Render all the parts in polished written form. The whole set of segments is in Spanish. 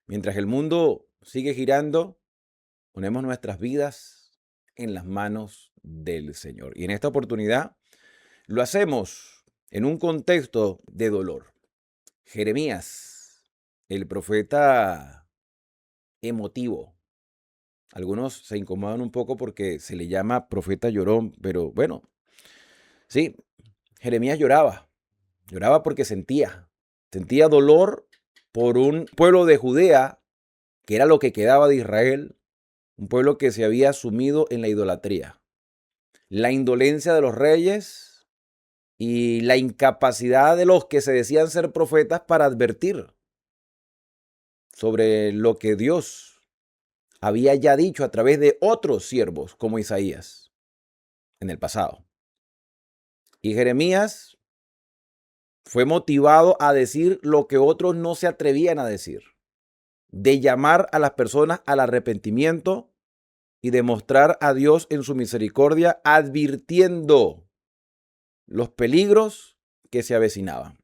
Mientras el mundo sigue girando, ponemos nuestras vidas en las manos del Señor. Y en esta oportunidad lo hacemos en un contexto de dolor. Jeremías, el profeta emotivo. Algunos se incomodan un poco porque se le llama profeta llorón, pero bueno, sí, Jeremías lloraba porque sentía dolor por un pueblo de Judea, que era lo que quedaba de Israel, un pueblo que se había sumido en la idolatría. La indolencia de los reyes y la incapacidad de los que se decían ser profetas para advertir sobre lo que Dios había ya dicho a través de otros siervos como Isaías en el pasado. Y Jeremías fue motivado a decir lo que otros no se atrevían a decir, de llamar a las personas al arrepentimiento y demostrar a Dios en su misericordia, advirtiendo los peligros que se avecinaban.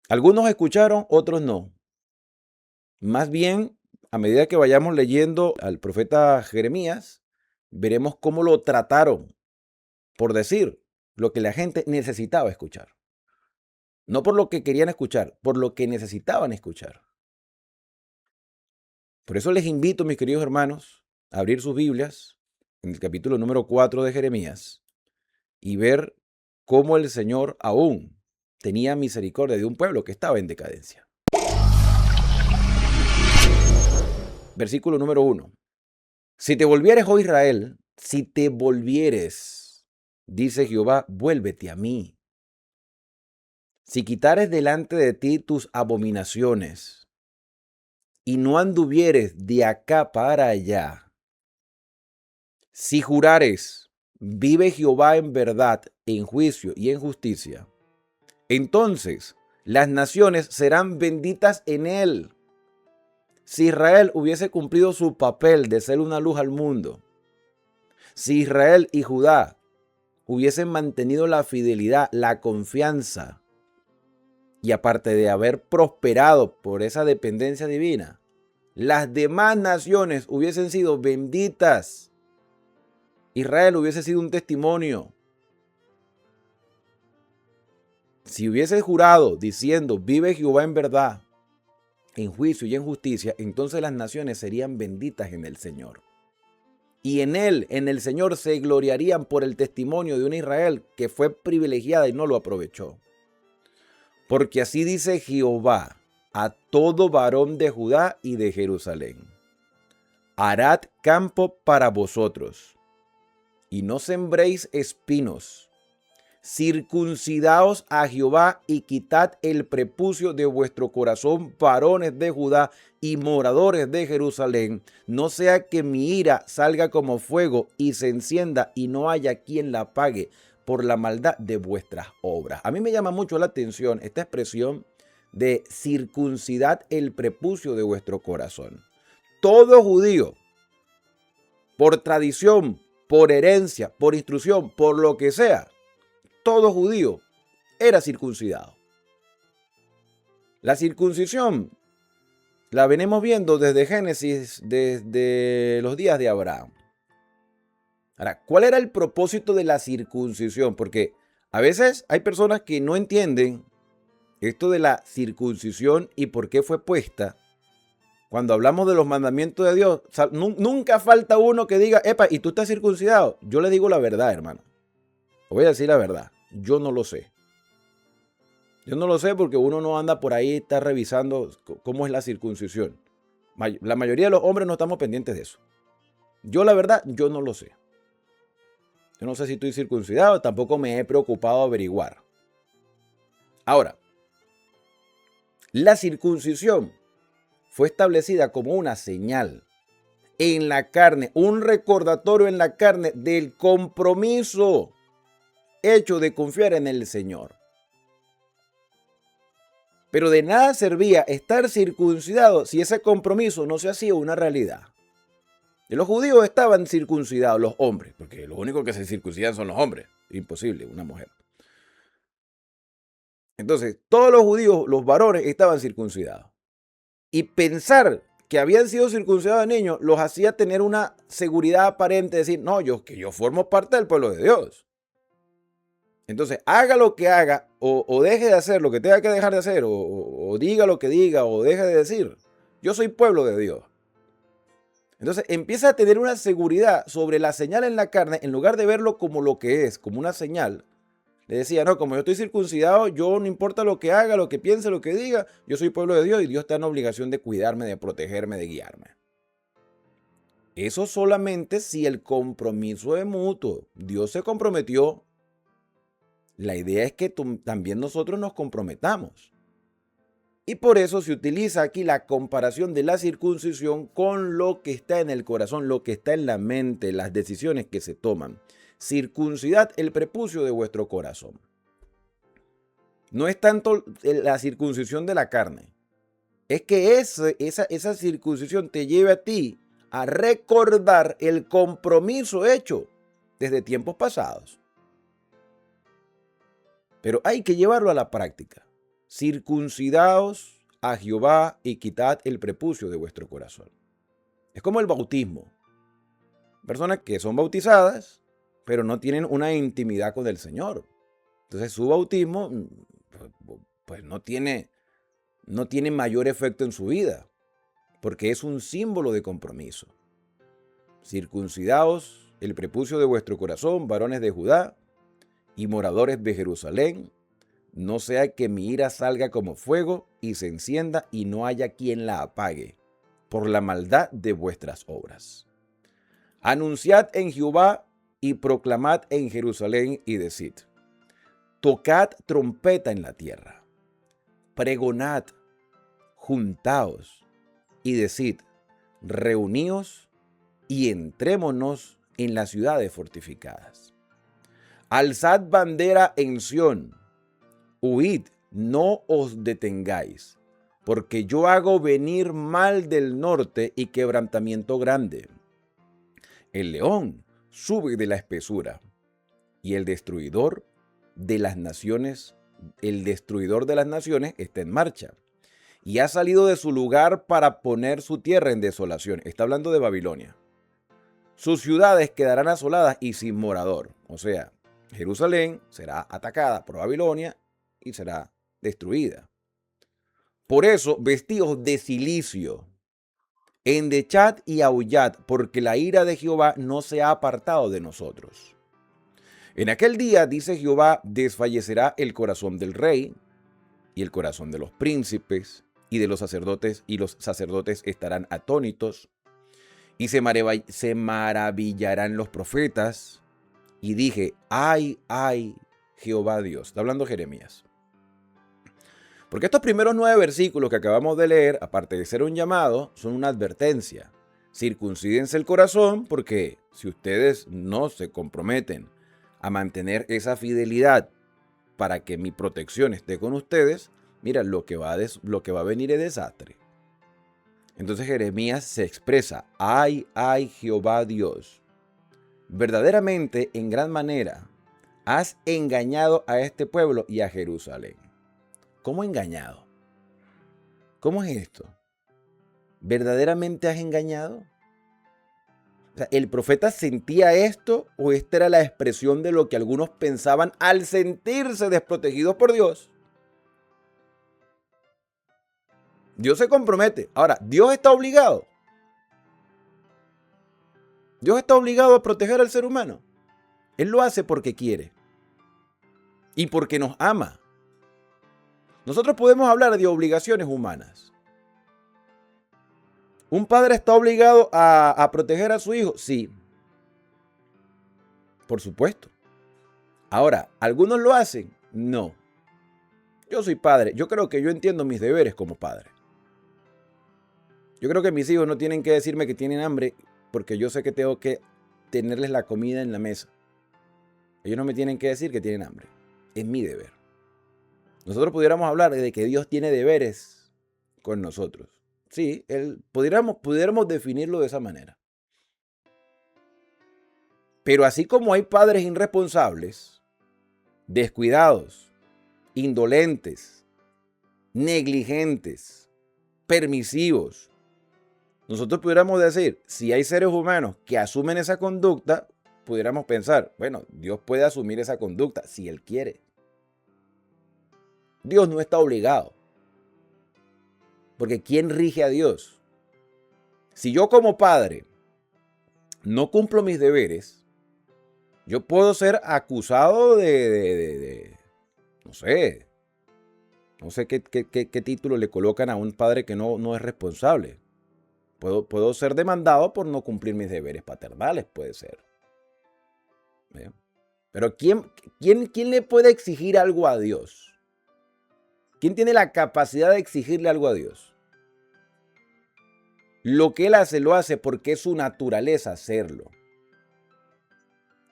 Algunos escucharon, otros no. Más bien, a medida que vayamos leyendo al profeta Jeremías, veremos cómo lo trataron por decir lo que la gente necesitaba escuchar. No por lo que querían escuchar, por lo que necesitaban escuchar. Por eso les invito, mis queridos hermanos, a abrir sus Biblias en el capítulo número 4 de Jeremías y ver cómo el Señor aún tenía misericordia de un pueblo que estaba en decadencia. Versículo número 1. Si te volvieres, oh Israel, si te volvieres, dice Jehová, vuélvete a mí. Si quitares delante de ti tus abominaciones y no anduvieres de acá para allá, si jurares, vive Jehová en verdad, en juicio y en justicia, entonces las naciones serán benditas en él. Si Israel hubiese cumplido su papel de ser una luz al mundo, si Israel y Judá hubiesen mantenido la fidelidad, la confianza, y aparte de haber prosperado por esa dependencia divina, las demás naciones hubiesen sido benditas. Israel hubiese sido un testimonio. Si hubiese jurado diciendo, vive Jehová en verdad, en juicio y en justicia, entonces las naciones serían benditas en el Señor. Y en él, en el Señor, se gloriarían por el testimonio de una Israel que fue privilegiada y no lo aprovechó. Porque así dice Jehová a todo varón de Judá y de Jerusalén: harad campo para vosotros, y no sembréis espinos. Circuncidaos a Jehová y quitad el prepucio de vuestro corazón, varones de Judá y moradores de Jerusalén, no sea que mi ira salga como fuego y se encienda y no haya quien la apague por la maldad de vuestras obras. A mí me llama mucho la atención esta expresión de circuncidad el prepucio de vuestro corazón. Todo judío, por tradición, por herencia, por instrucción, por lo que sea, todo judío era circuncidado. La circuncisión la venimos viendo desde Génesis, desde los días de Abraham. Ahora, ¿cuál era el propósito de la circuncisión? Porque a veces hay personas que no entienden esto de la circuncisión y por qué fue puesta. Cuando hablamos de los mandamientos de Dios, nunca falta uno que diga, epa, ¿y tú estás circuncidado? Yo le digo la verdad, hermano. Voy a decir la verdad, yo no lo sé. Yo no lo sé porque uno no anda por ahí, está revisando cómo es la circuncisión. La mayoría de los hombres no estamos pendientes de eso. Yo la verdad, yo no lo sé. Yo no sé si estoy circuncidado, tampoco me he preocupado averiguar. Ahora, la circuncisión fue establecida como una señal en la carne, un recordatorio en la carne del compromiso hecho de confiar en el Señor. Pero de nada servía estar circuncidado si ese compromiso no se hacía una realidad. Y los judíos estaban circuncidados, los hombres, porque los únicos que se circuncidan son los hombres. Imposible, una mujer. Entonces, todos los judíos, los varones, estaban circuncidados. Y pensar que habían sido circuncidados de niños los hacía tener una seguridad aparente de decir, no, que yo formo parte del pueblo de Dios. Entonces, haga lo que haga o deje de hacer lo que tenga que dejar de hacer o diga lo que diga o deje de decir. Yo soy pueblo de Dios. Entonces, empieza a tener una seguridad sobre la señal en la carne en lugar de verlo como lo que es, como una señal. Le decía, no, como yo estoy circuncidado, yo no importa lo que haga, lo que piense, lo que diga, yo soy pueblo de Dios y Dios está en obligación de cuidarme, de protegerme, de guiarme. Eso solamente si el compromiso es mutuo. Dios se comprometió. La idea es que también nosotros nos comprometamos. Y por eso se utiliza aquí la comparación de la circuncisión con lo que está en el corazón, lo que está en la mente, las decisiones que se toman. Circuncidad el prepucio de vuestro corazón. No es tanto la circuncisión de la carne. Es que esa circuncisión te lleve a ti a recordar el compromiso hecho desde tiempos pasados. Pero hay que llevarlo a la práctica. Circuncidaos a Jehová y quitad el prepucio de vuestro corazón. Es como el bautismo. Personas que son bautizadas, pero no tienen una intimidad con el Señor. Entonces su bautismo pues no tiene mayor efecto en su vida, porque es un símbolo de compromiso. Circuncidaos el prepucio de vuestro corazón, varones de Judá y moradores de Jerusalén, no sea que mi ira salga como fuego y se encienda y no haya quien la apague, por la maldad de vuestras obras. Anunciad en Jehová y proclamad en Jerusalén y decid, tocad trompeta en la tierra, pregonad, juntaos y decid, reuníos y entrémonos en las ciudades fortificadas. Alzad bandera en Sión, huid, no os detengáis, porque yo hago venir mal del norte y quebrantamiento grande. El león sube de la espesura y el destruidor de las naciones está en marcha. Y ha salido de su lugar para poner su tierra en desolación. Está hablando de Babilonia. Sus ciudades quedarán asoladas y sin morador. O sea, Jerusalén será atacada por Babilonia y será destruida. Por eso, vestíos de cilicio, endechad y aullad, porque la ira de Jehová no se ha apartado de nosotros. En aquel día, dice Jehová, desfallecerá el corazón del rey y el corazón de los príncipes y de los sacerdotes estarán atónitos y se maravillarán los profetas. Y dije, ay, ay, Jehová Dios. Está hablando Jeremías. Porque estos primeros 9 versículos que acabamos de leer, aparte de ser un llamado, son una advertencia. Circuncídense el corazón porque si ustedes no se comprometen a mantener esa fidelidad para que mi protección esté con ustedes, mira, lo que va a venir es desastre. Entonces Jeremías se expresa, ay, ay, Jehová Dios. Verdaderamente, en gran manera, has engañado a este pueblo y a Jerusalén. ¿Cómo engañado? ¿Cómo es esto? ¿Verdaderamente has engañado? O sea, ¿el profeta sentía esto o esta era la expresión de lo que algunos pensaban al sentirse desprotegidos por Dios? Dios se compromete. Ahora, Dios está obligado. Dios está obligado a proteger al ser humano. Él lo hace porque quiere y porque nos ama. Nosotros podemos hablar de obligaciones humanas. ¿Un padre está obligado a proteger a su hijo? Sí. Por supuesto. Ahora, ¿algunos lo hacen? No. Yo soy padre. Yo creo que yo entiendo mis deberes como padre. Yo creo que mis hijos no tienen que decirme que tienen hambre porque yo sé que tengo que tenerles la comida en la mesa. Ellos no me tienen que decir que tienen hambre. Es mi deber. Nosotros pudiéramos hablar de que Dios tiene deberes con nosotros. Sí, pudiéramos definirlo de esa manera. Pero así como hay padres irresponsables, descuidados, indolentes, negligentes, permisivos. Nosotros pudiéramos decir, si hay seres humanos que asumen esa conducta, pudiéramos pensar, bueno, Dios puede asumir esa conducta si Él quiere. Dios no está obligado. Porque ¿quién rige a Dios? Si yo como padre no cumplo mis deberes, yo puedo ser acusado no sé qué título le colocan a un padre que no es responsable. Puedo ser demandado por no cumplir mis deberes paternales, puede ser. ¿Bien? Pero ¿quién le puede exigir algo a Dios? ¿Quién tiene la capacidad de exigirle algo a Dios? Lo que Él hace, lo hace porque es su naturaleza hacerlo.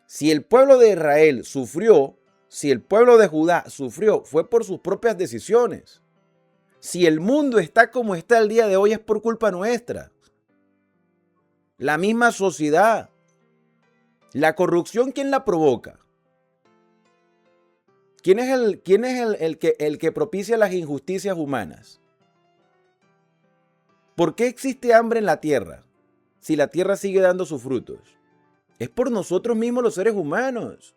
Si el pueblo de Israel sufrió, si el pueblo de Judá sufrió, fue por sus propias decisiones. Si el mundo está como está el día de hoy, es por culpa nuestra. La misma sociedad. La corrupción, ¿quién la provoca? ¿Quién es el que propicia las injusticias humanas? ¿Por qué existe hambre en la tierra si la tierra sigue dando sus frutos? Es por nosotros mismos los seres humanos.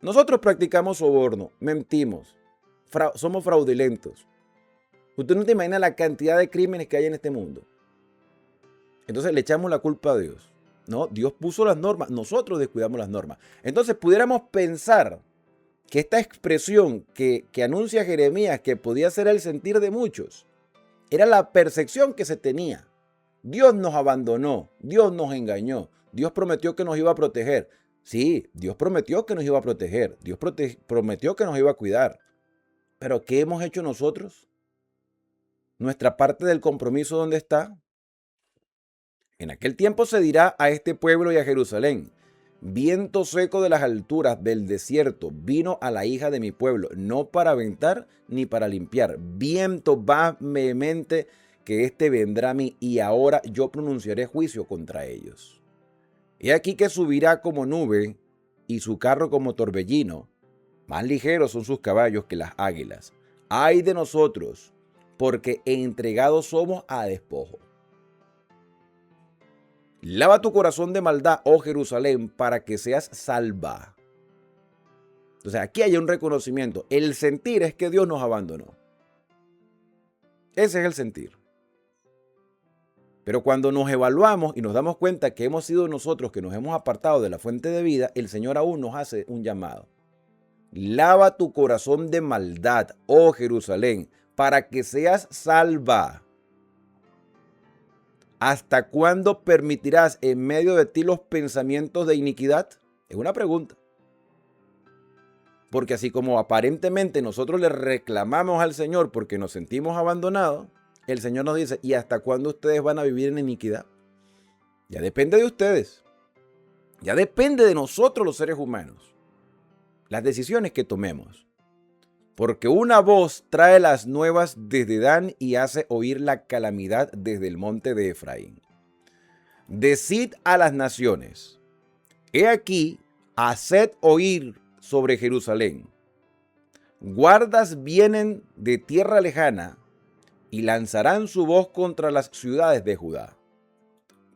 Nosotros practicamos soborno, mentimos, somos fraudulentos. Usted no te imagina la cantidad de crímenes que hay en este mundo. Entonces le echamos la culpa a Dios. No, Dios puso las normas, nosotros descuidamos las normas. Entonces pudiéramos pensar que esta expresión que anuncia Jeremías, que podía ser el sentir de muchos, era la percepción que se tenía. Dios nos abandonó, Dios nos engañó, Dios prometió que nos iba a proteger. Sí, Dios prometió que nos iba a proteger, Dios prometió que nos iba a cuidar. Pero ¿qué hemos hecho nosotros? ¿Nuestra parte del compromiso dónde está? En aquel tiempo se dirá a este pueblo y a Jerusalén: viento seco de las alturas del desierto vino a la hija de mi pueblo, no para aventar ni para limpiar. Viento más vehemente que este vendrá a mí, y ahora yo pronunciaré juicio contra ellos. He aquí que subirá como nube y su carro como torbellino. Más ligeros son sus caballos que las águilas. Ay de nosotros, porque entregados somos a despojo. Lava tu corazón de maldad, oh Jerusalén, para que seas salva. Entonces aquí hay un reconocimiento. El sentir es que Dios nos abandonó. Ese es el sentir. Pero cuando nos evaluamos y nos damos cuenta que hemos sido nosotros que nos hemos apartado de la fuente de vida, el Señor aún nos hace un llamado. Lava tu corazón de maldad, oh Jerusalén, para que seas salva. ¿Hasta cuándo permitirás en medio de ti los pensamientos de iniquidad? Es una pregunta. Porque así como aparentemente nosotros le reclamamos al Señor porque nos sentimos abandonados, el Señor nos dice: ¿y hasta cuándo ustedes van a vivir en iniquidad? Ya depende de ustedes. Ya depende de nosotros los seres humanos. Las decisiones que tomemos. Porque una voz trae las nuevas desde Dan y hace oír la calamidad desde el monte de Efraín. Decid a las naciones: he aquí, haced oír sobre Jerusalén. Guardas vienen de tierra lejana y lanzarán su voz contra las ciudades de Judá.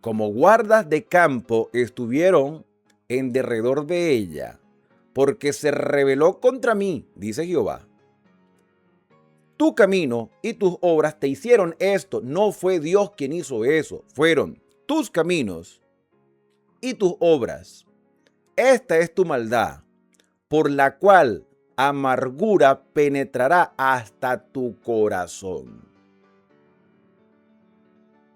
Como guardas de campo estuvieron en derredor de ella, porque se rebeló contra mí, dice Jehová. Tu camino y tus obras te hicieron esto. No fue Dios quien hizo eso. Fueron tus caminos y tus obras. Esta es tu maldad, por la cual amargura penetrará hasta tu corazón.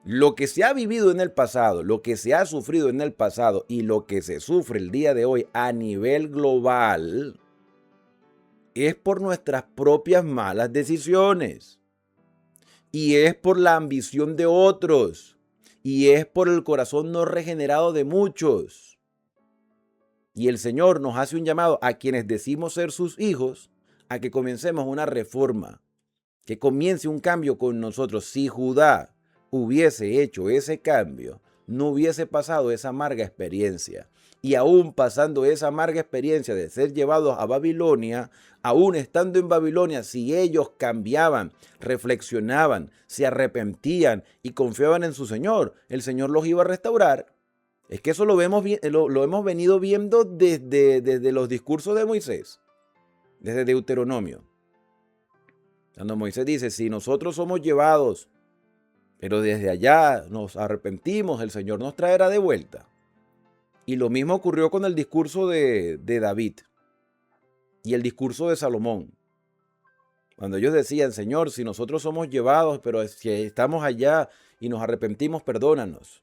Lo que se ha vivido en el pasado, lo que se ha sufrido en el pasado y lo que se sufre el día de hoy a nivel global es por nuestras propias malas decisiones. Y es por la ambición de otros. Y es por el corazón no regenerado de muchos. Y el Señor nos hace un llamado a quienes decimos ser sus hijos a que comencemos una reforma. Que comience un cambio con nosotros. Si Judá hubiese hecho ese cambio, no hubiese pasado esa amarga experiencia. Y aún pasando esa amarga experiencia de ser llevados a Babilonia, aún estando en Babilonia, si ellos cambiaban, reflexionaban, se arrepentían y confiaban en su Señor, el Señor los iba a restaurar. Es que eso lo hemos venido viendo desde los discursos de Moisés, desde Deuteronomio. Cuando Moisés dice, si nosotros somos llevados, pero desde allá nos arrepentimos, el Señor nos traerá de vuelta. Y lo mismo ocurrió con el discurso de David y el discurso de Salomón. Cuando ellos decían, Señor, si nosotros somos llevados, pero si estamos allá y nos arrepentimos, perdónanos.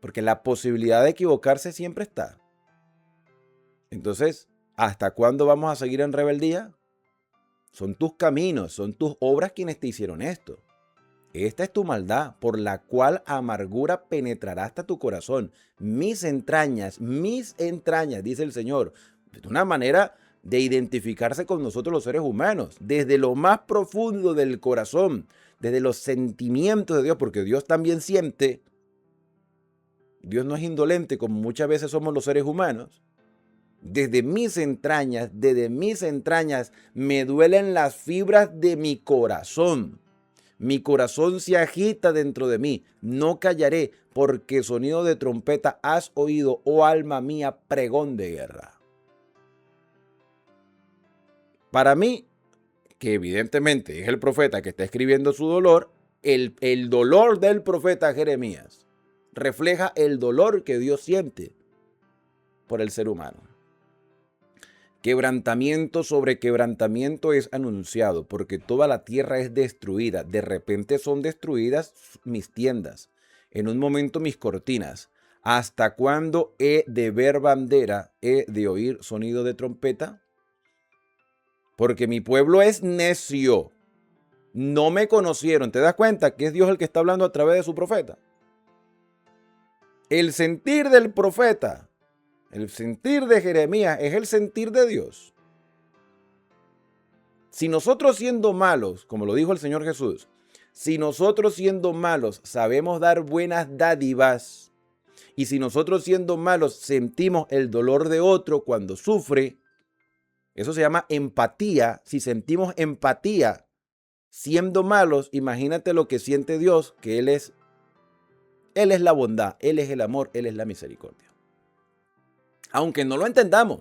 Porque la posibilidad de equivocarse siempre está. Entonces, ¿hasta cuándo vamos a seguir en rebeldía? Son tus caminos, son tus obras quienes te hicieron esto. Esta es tu maldad, por la cual amargura penetrará hasta tu corazón. Mis entrañas, dice el Señor. Es una manera de identificarse con nosotros los seres humanos, desde lo más profundo del corazón, desde los sentimientos de Dios, porque Dios también siente. Dios no es indolente como muchas veces somos los seres humanos. Desde mis entrañas, me duelen las fibras de mi corazón. Mi corazón se agita dentro de mí, no callaré, porque sonido de trompeta has oído, oh alma mía, pregón de guerra. Para mí, que evidentemente es el profeta que está escribiendo su dolor, el dolor del profeta Jeremías refleja el dolor que Dios siente por el ser humano. Quebrantamiento sobre quebrantamiento es anunciado, porque toda la tierra es destruida. De repente son destruidas mis tiendas, en un momento mis cortinas. ¿Hasta cuándo he de ver bandera, he de oír sonido de trompeta? Porque mi pueblo es necio. No me conocieron. ¿Te das cuenta que es Dios el que está hablando a través de su profeta? El sentir del profeta, el sentir de Jeremías es el sentir de Dios. Si nosotros siendo malos, como lo dijo el Señor Jesús, si nosotros siendo malos sabemos dar buenas dádivas, y si nosotros siendo malos sentimos el dolor de otro cuando sufre, eso se llama empatía. Si sentimos empatía siendo malos, imagínate lo que siente Dios, que Él es la bondad, Él es el amor, Él es la misericordia. Aunque no lo entendamos.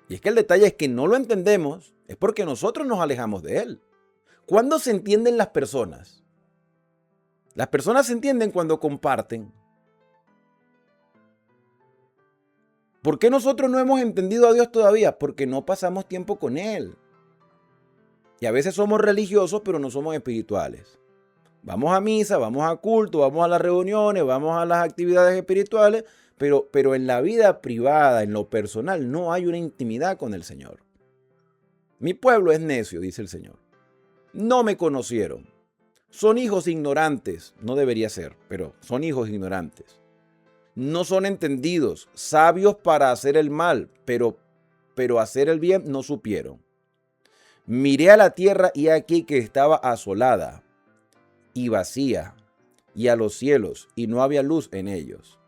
Y es que el detalle es que no lo entendemos, es porque nosotros nos alejamos de Él. ¿Cuándo se entienden las personas? Las personas se entienden cuando comparten. ¿Por qué nosotros no hemos entendido a Dios todavía? Porque no pasamos tiempo con Él. Y a veces somos religiosos, pero no somos espirituales. Vamos a misa, vamos a culto, vamos a las reuniones, vamos a las actividades espirituales, pero en la vida privada, en lo personal, no hay una intimidad con el Señor. Mi pueblo es necio, dice el Señor. No me conocieron. Son hijos ignorantes. No debería ser, pero son hijos ignorantes. No son entendidos, sabios para hacer el mal, pero hacer el bien no supieron. Miré a la tierra y aquí que estaba asolada y vacía, y a los cielos, y no había luz en ellos.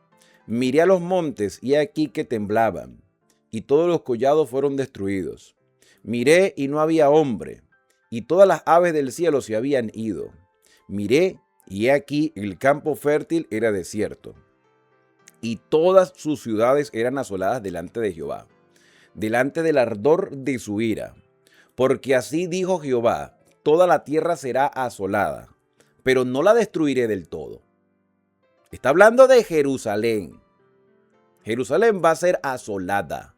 Miré a los montes y aquí que temblaban, y todos los collados fueron destruidos. Miré y no había hombre, y todas las aves del cielo se habían ido. Miré y aquí el campo fértil era desierto, y todas sus ciudades eran asoladas delante de Jehová, delante del ardor de su ira. Porque así dijo Jehová, toda la tierra será asolada, pero no la destruiré del todo. Está hablando de Jerusalén. Jerusalén va a ser asolada.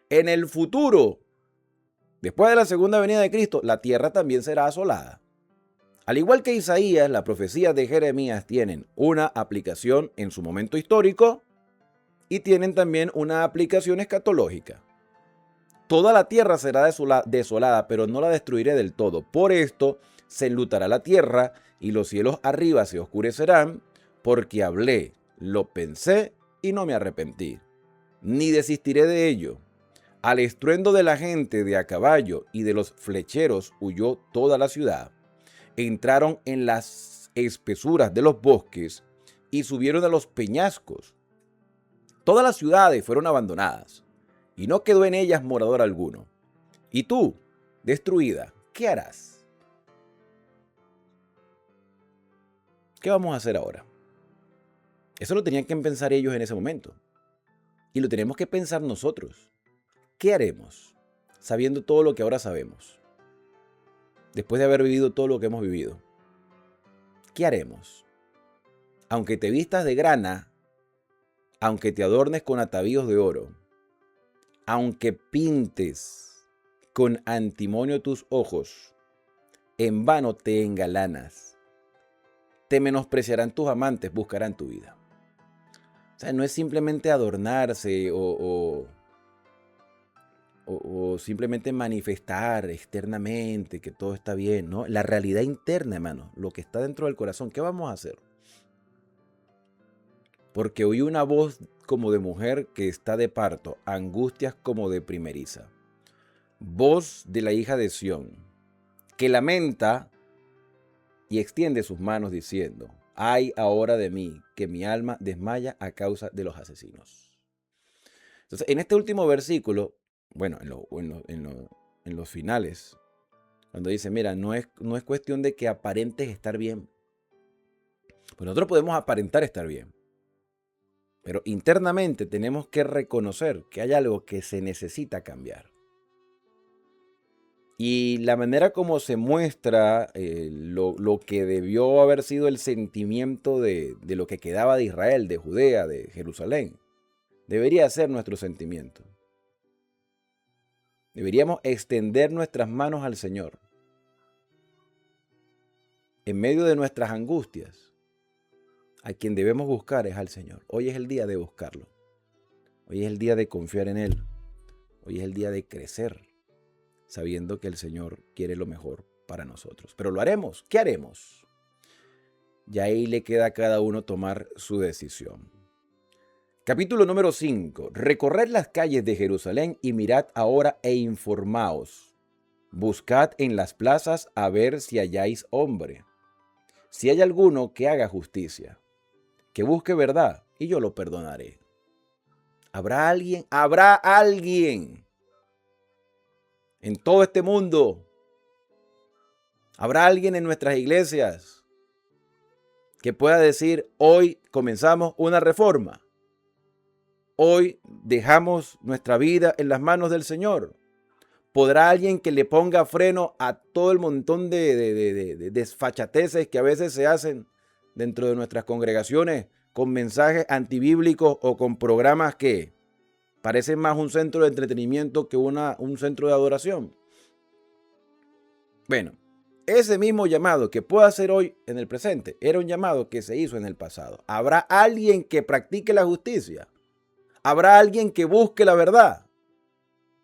En el futuro, después de la segunda venida de Cristo, la tierra también será asolada. Al igual que Isaías, las profecías de Jeremías tienen una aplicación en su momento histórico y tienen también una aplicación escatológica. Toda la tierra será desolada, pero no la destruiré del todo. Por esto se enlutará la tierra y los cielos arriba se oscurecerán, porque hablé, lo pensé y no me arrepentí, ni desistiré de ello. Al estruendo de la gente de a caballo y de los flecheros huyó toda la ciudad. Entraron en las espesuras de los bosques y subieron a los peñascos. Todas las ciudades fueron abandonadas, y no quedó en ellas morador alguno. Y tú, destruida, ¿qué harás? ¿Qué vamos a hacer ahora? Eso lo tenían que pensar ellos en ese momento. Y lo tenemos que pensar nosotros. ¿Qué haremos sabiendo todo lo que ahora sabemos? Después de haber vivido todo lo que hemos vivido. ¿Qué haremos? Aunque te vistas de grana, aunque te adornes con atavíos de oro, aunque pintes con antimonio tus ojos, en vano te engalanas. Te menospreciarán tus amantes, buscarán tu vida. O sea, no es simplemente adornarse o simplemente manifestar externamente que todo está bien, ¿no? La realidad interna, hermano, lo que está dentro del corazón, ¿qué vamos a hacer? Porque oí una voz como de mujer que está de parto, angustias como de primeriza. Voz de la hija de Sión, que lamenta y extiende sus manos diciendo: ay ahora de mí, que mi alma desmaya a causa de los asesinos. Entonces, en este último versículo, bueno, en los finales, cuando dice, mira, no es cuestión de que aparentes estar bien. Pues nosotros podemos aparentar estar bien, pero internamente tenemos que reconocer que hay algo que se necesita cambiar. Y la manera como se muestra lo que debió haber sido el sentimiento de lo que quedaba de Israel, de Judea, de Jerusalén, debería ser nuestro sentimiento. Deberíamos extender nuestras manos al Señor. En medio de nuestras angustias, a quien debemos buscar es al Señor. Hoy es el día de buscarlo. Hoy es el día de confiar en Él. Hoy es el día de crecer, sabiendo que el Señor quiere lo mejor para nosotros. Pero lo haremos. ¿Qué haremos? Ya ahí le queda a cada uno tomar su decisión. Capítulo número 5. Recorred las calles de Jerusalén y mirad ahora e informaos. Buscad en las plazas a ver si halláis hombre. Si hay alguno que haga justicia, que busque verdad, y yo lo perdonaré. ¿Habrá alguien? ¿Habrá alguien en todo este mundo? ¿Habrá alguien en nuestras iglesias que pueda decir, hoy comenzamos una reforma? Hoy dejamos nuestra vida en las manos del Señor. ¿Podrá alguien que le ponga freno a todo el montón de desfachateces que a veces se hacen dentro de nuestras congregaciones con mensajes antibíblicos o con programas que parecen más un centro de entretenimiento que un centro de adoración? Bueno, ese mismo llamado que puedo hacer hoy en el presente era un llamado que se hizo en el pasado. ¿Habrá alguien que practique la justicia? ¿Habrá alguien que busque la verdad?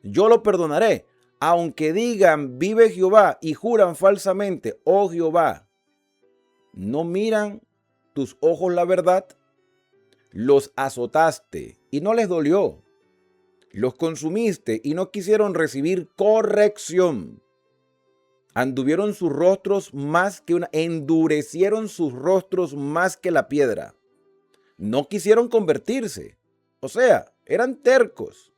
Yo lo perdonaré. Aunque digan, vive Jehová, y juran falsamente, oh Jehová, ¿no miran tus ojos la verdad? Los azotaste y no les dolió. Los consumiste y no quisieron recibir corrección. Anduvieron sus rostros más que endurecieron sus rostros más que la piedra. No quisieron convertirse. O sea, eran tercos.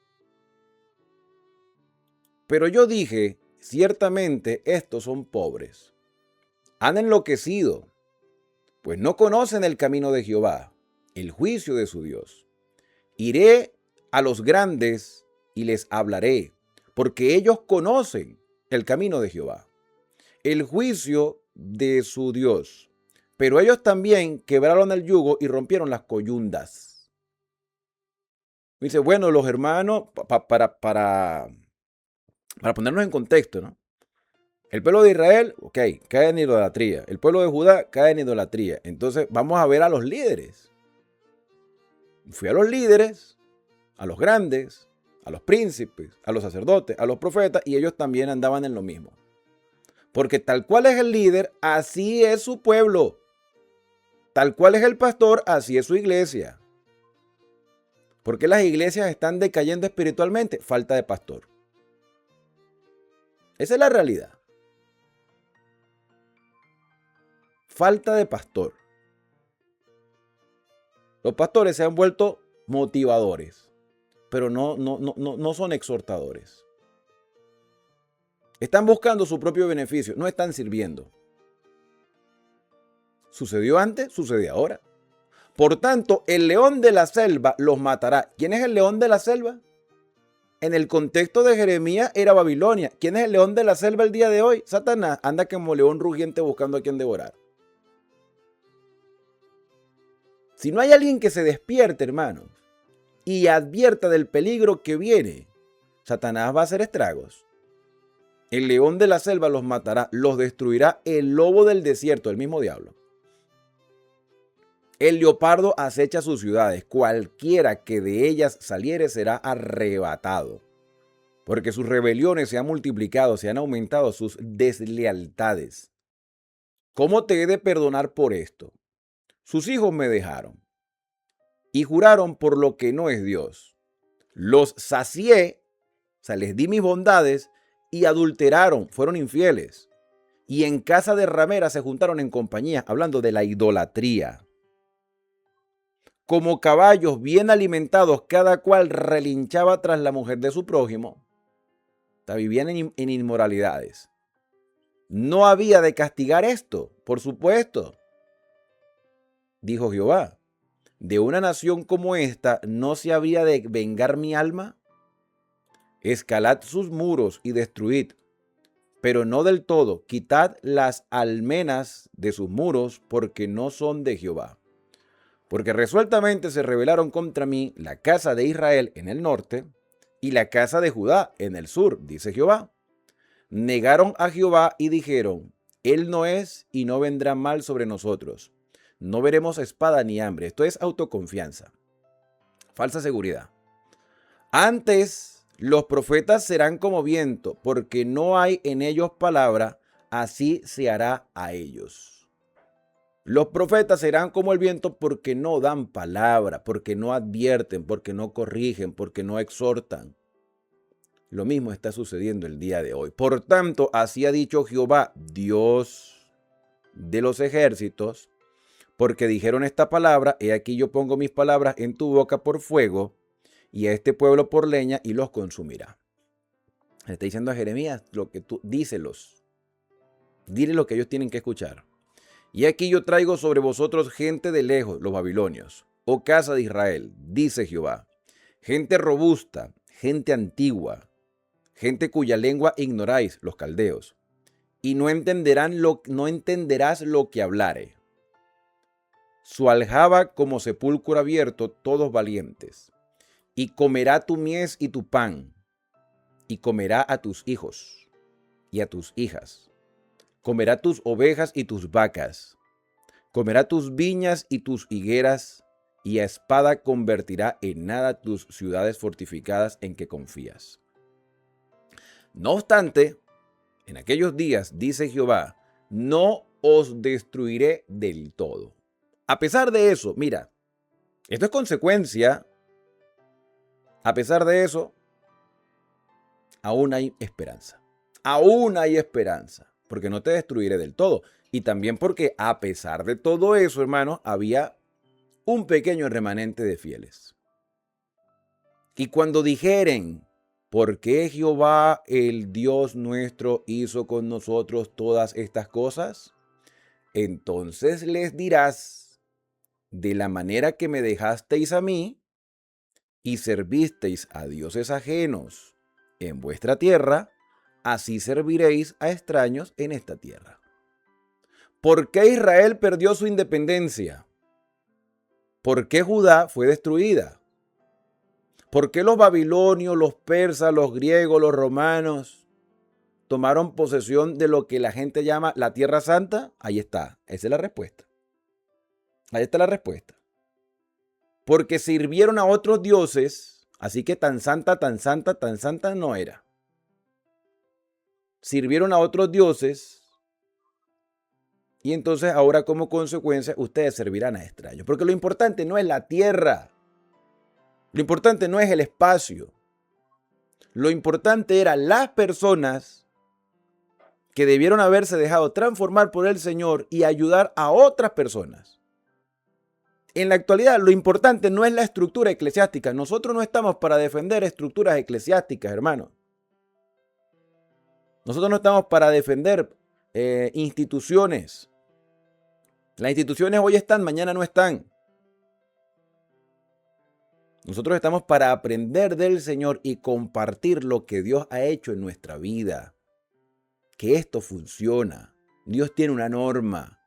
Pero yo dije, ciertamente estos son pobres. Han enloquecido, pues no conocen el camino de Jehová, el juicio de su Dios. Iré a los grandes y les hablaré, porque ellos conocen el camino de Jehová, el juicio de su Dios. Pero ellos también quebraron el yugo y rompieron las coyundas. Dice, bueno, los hermanos, para ponernos en contexto, ¿no? El pueblo de Israel, ok, cae en idolatría. El pueblo de Judá cae en idolatría. Entonces vamos a ver a los líderes. Fui a los líderes, a los grandes, a los príncipes, a los sacerdotes, a los profetas, y ellos también andaban en lo mismo. Porque tal cual es el líder, así es su pueblo. Tal cual es el pastor, así es su iglesia. ¿Por qué las iglesias están decayendo espiritualmente? Falta de pastor. Esa es la realidad. Falta de pastor. Los pastores se han vuelto motivadores, pero no son exhortadores. Están buscando su propio beneficio, no están sirviendo. Sucedió antes, sucede ahora. Por tanto, el león de la selva los matará. ¿Quién es el león de la selva? En el contexto de Jeremías era Babilonia. ¿Quién es el león de la selva el día de hoy? Satanás anda como león rugiente buscando a quien devorar. Si no hay alguien que se despierte, hermanos, y advierta del peligro que viene, Satanás va a hacer estragos. El león de la selva los matará, los destruirá el lobo del desierto, el mismo diablo. El leopardo acecha sus ciudades, cualquiera que de ellas saliere será arrebatado, porque sus rebeliones se han multiplicado, se han aumentado sus deslealtades. ¿Cómo te he de perdonar por esto? Sus hijos me dejaron y juraron por lo que no es Dios. Los sacié, o sea, les di mis bondades y adulteraron, fueron infieles. Y en casa de rameras se juntaron en compañía, hablando de la idolatría. Como caballos bien alimentados, cada cual relinchaba tras la mujer de su prójimo. O sea, vivían en inmoralidades. No había de castigar esto, por supuesto. Dijo Jehová, ¿de una nación como esta no se habría de vengar mi alma? Escalad sus muros y destruid, pero no del todo. Quitad las almenas de sus muros, porque no son de Jehová. Porque resueltamente se rebelaron contra mí la casa de Israel en el norte y la casa de Judá en el sur, dice Jehová. Negaron a Jehová y dijeron, Él no es y no vendrá mal sobre nosotros. No veremos espada ni hambre. Esto es autoconfianza. Falsa seguridad. Antes los profetas serán como viento, porque no hay en ellos palabra, así se hará a ellos. Los profetas serán como el viento porque no dan palabra, porque no advierten, porque no corrigen, porque no exhortan. Lo mismo está sucediendo el día de hoy. Por tanto, así ha dicho Jehová, Dios de los ejércitos, porque dijeron esta palabra, he aquí yo pongo mis palabras en tu boca por fuego, y a este pueblo por leña, y los consumirá. Le está diciendo a Jeremías lo que tú, díselos. Dile lo que ellos tienen que escuchar. Y aquí yo traigo sobre vosotros gente de lejos, los babilonios, oh casa de Israel, dice Jehová, gente robusta, gente antigua, gente cuya lengua ignoráis, los caldeos, y no entenderás lo que hablare. Su aljaba como sepulcro abierto, todos valientes, y comerá tu mies y tu pan, y comerá a tus hijos y a tus hijas. Comerá tus ovejas y tus vacas, comerá tus viñas y tus higueras, y a espada convertirá en nada tus ciudades fortificadas en que confías. No obstante, en aquellos días, dice Jehová, no os destruiré del todo. A pesar de eso, mira, esto es consecuencia. A pesar de eso, aún hay esperanza. Aún hay esperanza. Porque no te destruiré del todo. Y también porque a pesar de todo eso, hermanos, había un pequeño remanente de fieles. Y cuando dijeren, ¿por qué Jehová el Dios nuestro hizo con nosotros todas estas cosas? Entonces les dirás, de la manera que me dejasteis a mí y servisteis a dioses ajenos en vuestra tierra, así serviréis a extraños en esta tierra. ¿Por qué Israel perdió su independencia? ¿Por qué Judá fue destruida? ¿Por qué los babilonios, los persas, los griegos, los romanos tomaron posesión de lo que la gente llama la Tierra Santa? Ahí está, esa es la respuesta. Ahí está la respuesta. Porque sirvieron a otros dioses, así que tan santa no era. Sirvieron a otros dioses y entonces ahora como consecuencia ustedes servirán a extraños. Porque lo importante no es la tierra, lo importante no es el espacio, lo importante eran las personas que debieron haberse dejado transformar por el Señor y ayudar a otras personas. En la actualidad, lo importante no es la estructura eclesiástica. Nosotros no estamos para defender estructuras eclesiásticas, hermano. Nosotros no estamos para defender instituciones. Las instituciones hoy están, mañana no están. Nosotros estamos para aprender del Señor y compartir lo que Dios ha hecho en nuestra vida. Que esto funciona. Dios tiene una norma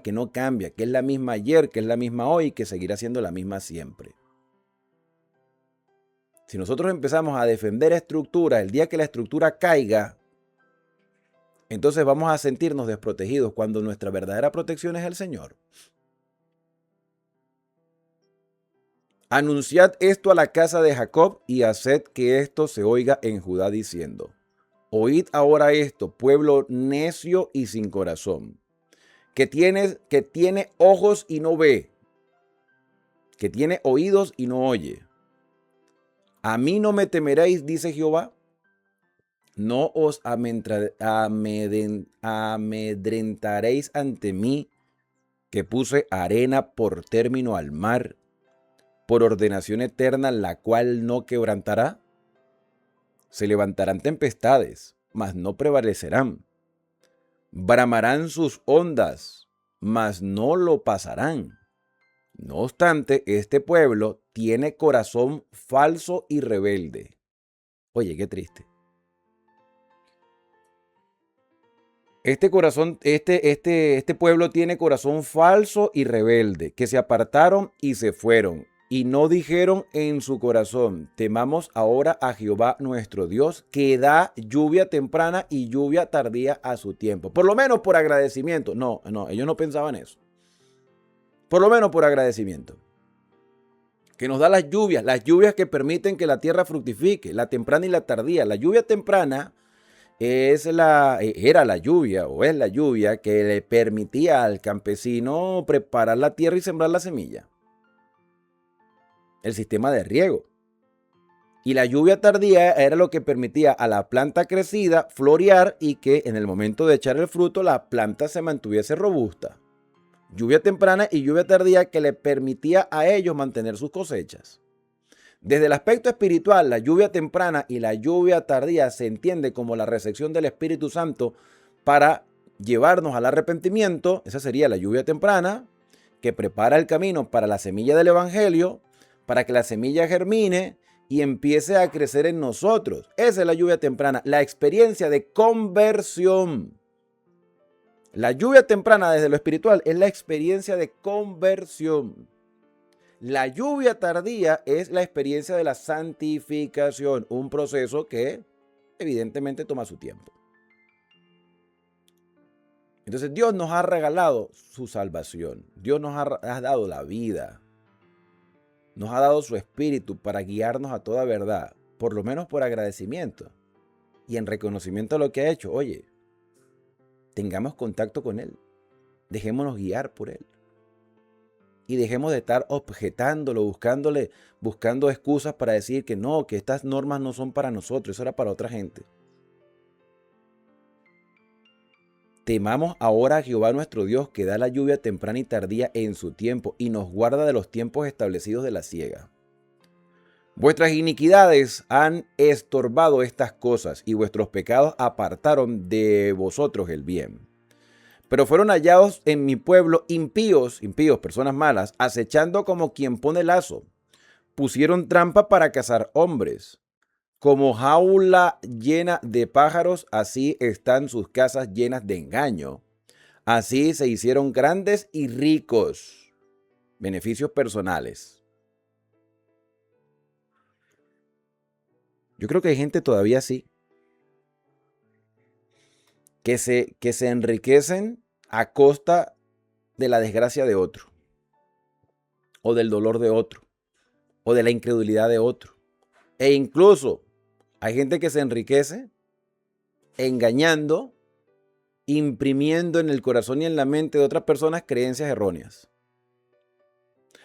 que no cambia, que es la misma ayer, que es la misma hoy y que seguirá siendo la misma siempre. Si nosotros empezamos a defender estructuras, el día que la estructura caiga, entonces vamos a sentirnos desprotegidos cuando nuestra verdadera protección es el Señor. Anunciad esto a la casa de Jacob y haced que esto se oiga en Judá diciendo: oíd ahora esto, pueblo necio y sin corazón, que tiene ojos y no ve, que tiene oídos y no oye. A mí no me temeréis, dice Jehová. No os amedrentaréis ante mí, que puse arena por término al mar, por ordenación eterna, la cual no quebrantará. Se levantarán tempestades, mas no prevalecerán. Bramarán sus ondas, mas no lo pasarán. No obstante, este pueblo tiene corazón falso y rebelde. Oye, qué triste. Este pueblo tiene corazón falso y rebelde, que se apartaron y se fueron, y no dijeron en su corazón: temamos ahora a Jehová nuestro Dios, que da lluvia temprana y lluvia tardía a su tiempo. Por lo menos por agradecimiento. No, ellos no pensaban eso. Por lo menos por agradecimiento. Que nos da las lluvias que permiten que la tierra fructifique, la temprana y la tardía. La lluvia temprana era la lluvia o es la lluvia que le permitía al campesino preparar la tierra y sembrar la semilla. El sistema de riego. Y la lluvia tardía era lo que permitía a la planta crecida florear y que en el momento de echar el fruto la planta se mantuviese robusta. Lluvia temprana y lluvia tardía que le permitía a ellos mantener sus cosechas. Desde el aspecto espiritual, la lluvia temprana y la lluvia tardía se entiende como la recepción del Espíritu Santo para llevarnos al arrepentimiento. Esa sería la lluvia temprana, que prepara el camino para la semilla del Evangelio, para que la semilla germine y empiece a crecer en nosotros. Esa es la lluvia temprana, la experiencia de conversión. La lluvia temprana desde lo espiritual es la experiencia de conversión. La lluvia tardía es la experiencia de la santificación, un proceso que evidentemente toma su tiempo. Entonces Dios nos ha regalado su salvación, Dios nos ha dado la vida, nos ha dado su espíritu para guiarnos a toda verdad, por lo menos por agradecimiento y en reconocimiento de lo que ha hecho. Oye, tengamos contacto con Él, dejémonos guiar por Él. Y dejemos de estar objetándolo, buscando excusas para decir que no, que estas normas no son para nosotros, eso era para otra gente. Temamos ahora a Jehová nuestro Dios, que da la lluvia temprana y tardía en su tiempo, y nos guarda de los tiempos establecidos de la siega. Vuestras iniquidades han estorbado estas cosas, y vuestros pecados apartaron de vosotros el bien. Pero fueron hallados en mi pueblo impíos, personas malas, acechando como quien pone lazo. Pusieron trampa para cazar hombres. Como jaula llena de pájaros, así están sus casas llenas de engaño. Así se hicieron grandes y ricos. Beneficios personales. Yo creo que hay gente todavía así, que se enriquecen a costa de la desgracia de otro, o del dolor de otro, o de la incredulidad de otro. E incluso hay gente que se enriquece engañando, imprimiendo en el corazón y en la mente de otras personas creencias erróneas.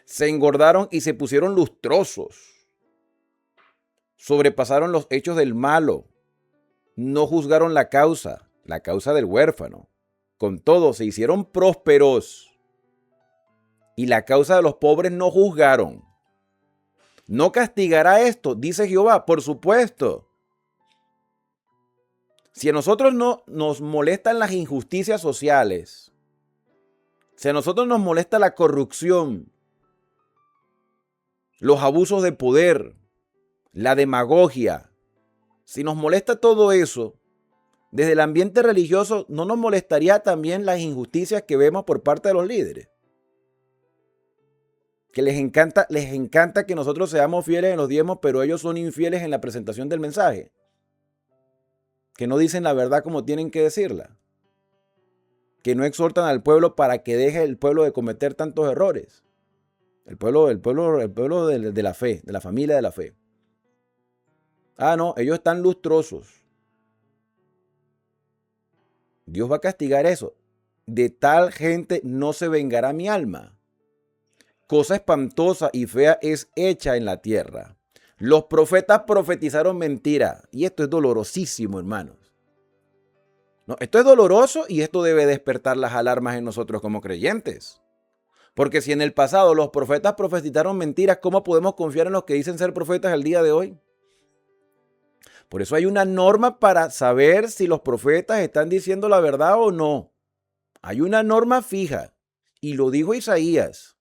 Se engordaron y se pusieron lustrosos. Sobrepasaron los hechos del malo. No juzgaron la causa del huérfano. Con todo, se hicieron prósperos. y la causa de los pobres no juzgaron. ¿No castigará esto? Dice Jehová, por supuesto. Si a nosotros no nos molestan las injusticias sociales, si a nosotros nos molesta la corrupción, los abusos de poder, la demagogia, si nos molesta todo eso, desde el ambiente religioso, ¿no nos molestaría también las injusticias que vemos por parte de los líderes? Que les encanta que nosotros seamos fieles en los diezmos, pero ellos son infieles en la presentación del mensaje. Que no dicen la verdad como tienen que decirla. Que no exhortan al pueblo para que deje el pueblo de cometer tantos errores. El pueblo de la fe, de la familia de la fe. Ah, no, ellos están lustrosos. Dios va a castigar eso. De tal gente no se vengará mi alma. Cosa espantosa y fea es hecha en la tierra. Los profetas profetizaron mentira. Y esto es dolorosísimo, hermanos. No, esto es doloroso y esto debe despertar las alarmas en nosotros como creyentes. Porque si en el pasado los profetas profetizaron mentiras, ¿cómo podemos confiar en los que dicen ser profetas el día de hoy? Por eso hay una norma para saber si los profetas están diciendo la verdad o no. Hay una norma fija. Y lo dijo Isaías.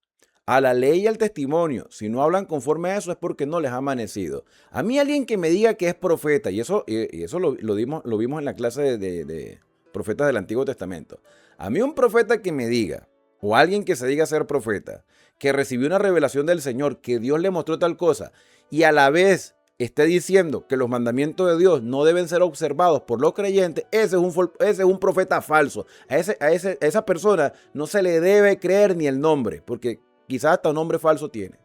A la ley y al testimonio. Si no hablan conforme a eso es porque no les ha amanecido. A mí alguien que me diga que es profeta, y eso lo vimos en la clase de profetas del Antiguo Testamento. A mí un profeta que me diga, o alguien que se diga ser profeta, que recibió una revelación del Señor, que Dios le mostró tal cosa, y a la vez esté diciendo que los mandamientos de Dios no deben ser observados por los creyentes, ese es un profeta falso. A esa persona no se le debe creer ni el nombre, porque quizás hasta un nombre falso tiene.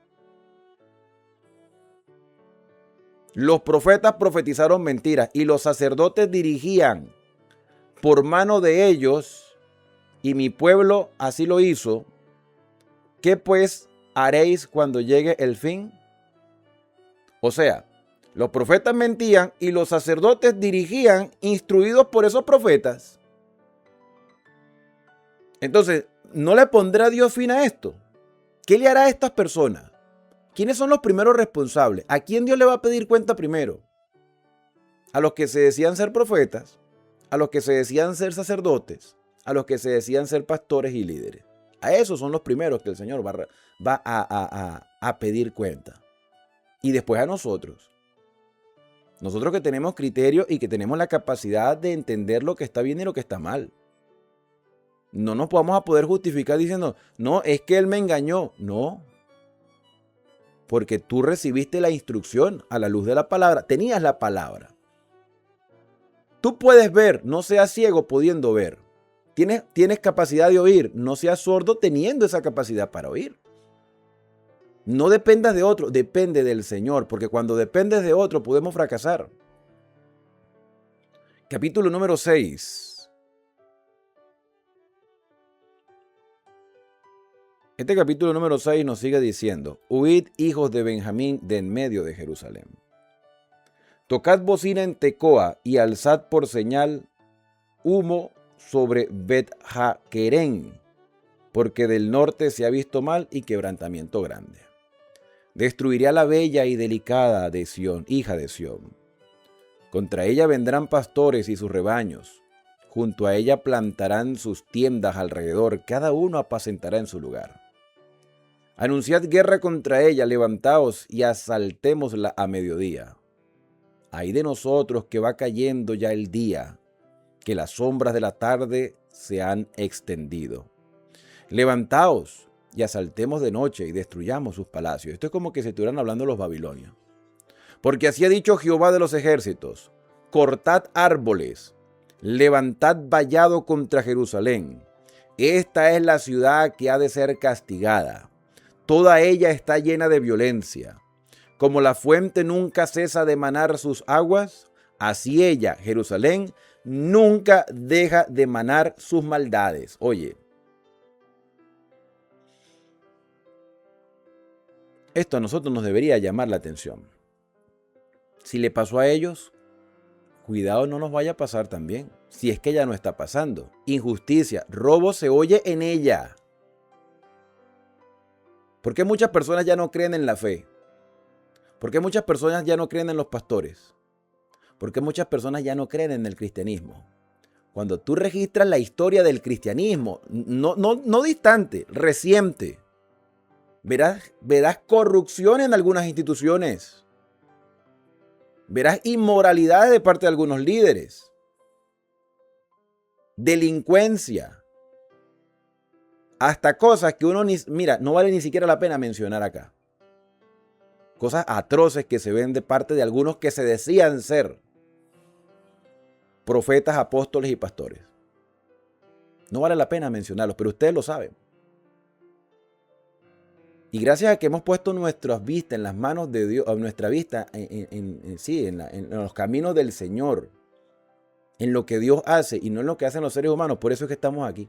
Los profetas profetizaron mentiras y los sacerdotes dirigían por mano de ellos, y mi pueblo así lo hizo. ¿Qué pues haréis cuando llegue el fin? O sea, los profetas mentían y los sacerdotes dirigían instruidos por esos profetas. Entonces, ¿no le pondrá Dios fin a esto? ¿Qué le hará a estas personas? ¿Quiénes son los primeros responsables? ¿A quién Dios le va a pedir cuenta primero? ¿A los que se decían ser profetas? ¿A los que se decían ser sacerdotes? ¿A los que se decían ser pastores y líderes? A esos son los primeros que el Señor va a pedir cuenta. Y después a nosotros. Nosotros que tenemos criterio y que tenemos la capacidad de entender lo que está bien y lo que está mal. No nos vamos a poder justificar diciendo, no, es que él me engañó. No. Porque tú recibiste la instrucción a la luz de la palabra. Tenías la palabra. Tú puedes ver, no seas ciego pudiendo ver. Tienes capacidad de oír, no seas sordo teniendo esa capacidad para oír. No dependas de otro, depende del Señor, porque cuando dependes de otro podemos fracasar. Capítulo número 6. Este capítulo número 6 nos sigue diciendo, huid hijos de Benjamín de en medio de Jerusalén. Tocad bocina en Tecoa y alzad por señal humo sobre Bet-Jaquerén, porque del norte se ha visto mal y quebrantamiento grande. Destruiré a la bella y delicada de Sión, hija de Sión. Contra ella vendrán pastores y sus rebaños. Junto a ella plantarán sus tiendas alrededor, cada uno apacentará en su lugar. Anunciad guerra contra ella, levantaos y asaltémosla a mediodía. Ay de nosotros que va cayendo ya el día, que las sombras de la tarde se han extendido. Levantaos y asaltemos de noche y destruyamos sus palacios. Esto es como que se estuvieran hablando los babilonios. Porque así ha dicho Jehová de los ejércitos, cortad árboles, levantad vallado contra Jerusalén. Esta es la ciudad que ha de ser castigada. Toda ella está llena de violencia. Como la fuente nunca cesa de manar sus aguas, así ella, Jerusalén, nunca deja de manar sus maldades. Oye, esto a nosotros nos debería llamar la atención. Si le pasó a ellos, cuidado no nos vaya a pasar también. Si es que ya no está pasando. Injusticia, robo se oye en ella. ¿Por qué muchas personas ya no creen en la fe? ¿Por qué muchas personas ya no creen en los pastores? ¿Por qué muchas personas ya no creen en el cristianismo? Cuando tú registras la historia del cristianismo, no distante, reciente, verás corrupción en algunas instituciones. Verás inmoralidades de parte de algunos líderes. Delincuencia. Hasta cosas que uno no vale ni siquiera la pena mencionar acá. Cosas atroces que se ven de parte de algunos que se decían ser profetas, apóstoles y pastores. No vale la pena mencionarlos, pero ustedes lo saben. Y gracias a que hemos puesto nuestras vistas en las manos de Dios, nuestra vista en los caminos del Señor, en lo que Dios hace y no en lo que hacen los seres humanos, por eso es que estamos aquí.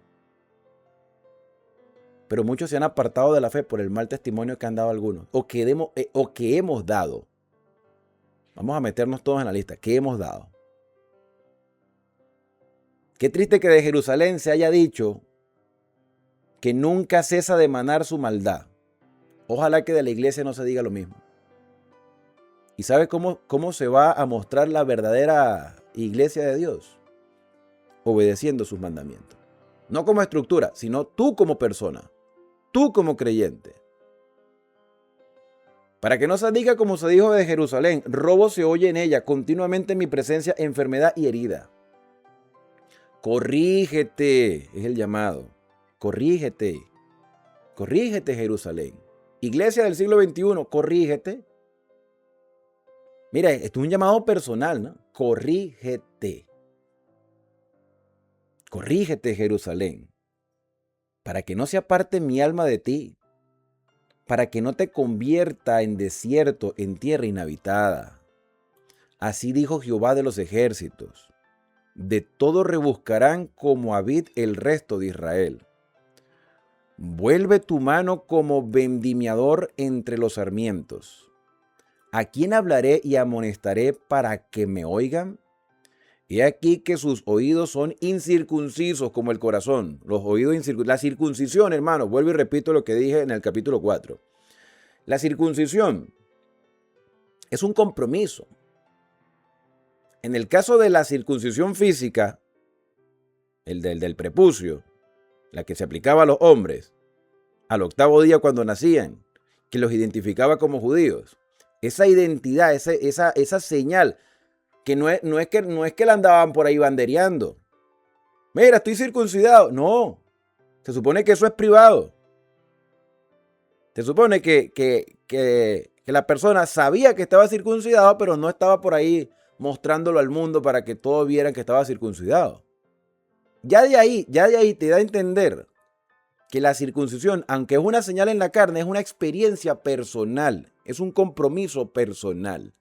Pero muchos se han apartado de la fe por el mal testimonio que han dado algunos, o que hemos dado. Vamos a meternos todos en la lista. ¿Qué hemos dado? Qué triste que de Jerusalén se haya dicho que nunca cesa de emanar su maldad. Ojalá que de la iglesia no se diga lo mismo. ¿Y sabe cómo se va a mostrar la verdadera iglesia de Dios? Obedeciendo sus mandamientos. No como estructura, sino tú como persona. Tú como creyente. Para que no se diga como se dijo de Jerusalén, robo se oye en ella, continuamente en mi presencia, enfermedad y herida. Corrígete, es el llamado. Corrígete. Corrígete, Jerusalén. Iglesia del siglo XXI, corrígete. Mira, esto es un llamado personal, ¿no? Corrígete. Corrígete, Jerusalén, para que no se aparte mi alma de ti, para que no te convierta en desierto, en tierra inhabitada. Así dijo Jehová de los ejércitos. De todo rebuscarán como a vid el resto de Israel. Vuelve tu mano como vendimiador entre los sarmientos. ¿A quién hablaré y amonestaré para que me oigan? He aquí que sus oídos son incircuncisos como el corazón. Los oídos incircuncisos. La circuncisión, hermano, vuelvo y repito lo que dije en el capítulo 4. La circuncisión es un compromiso. En el caso de la circuncisión física, el del prepucio, la que se aplicaba a los hombres, al octavo día cuando nacían, que los identificaba como judíos. Esa identidad, esa señal, que no es que la andaban por ahí bandereando. Mira, estoy circuncidado. No, se supone que eso es privado. Se supone que la persona sabía que estaba circuncidado, pero no estaba por ahí mostrándolo al mundo para que todos vieran que estaba circuncidado. Ya de ahí te da a entender que la circuncisión, aunque es una señal en la carne, es una experiencia personal, es un compromiso personal.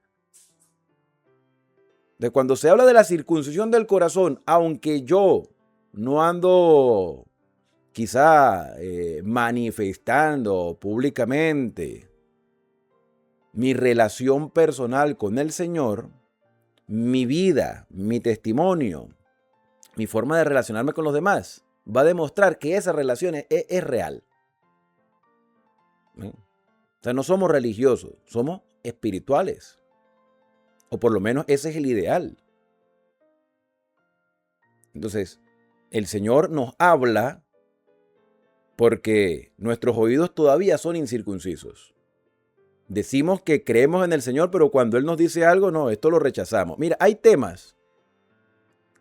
De cuando se habla de la circuncisión del corazón, aunque yo no ando quizá manifestando públicamente mi relación personal con el Señor, mi vida, mi testimonio, mi forma de relacionarme con los demás, va a demostrar que esa relación es real. O sea, no somos religiosos, somos espirituales. O por lo menos ese es el ideal. Entonces, el Señor nos habla porque nuestros oídos todavía son incircuncisos. Decimos que creemos en el Señor, pero cuando Él nos dice algo, no, esto lo rechazamos. Mira, hay temas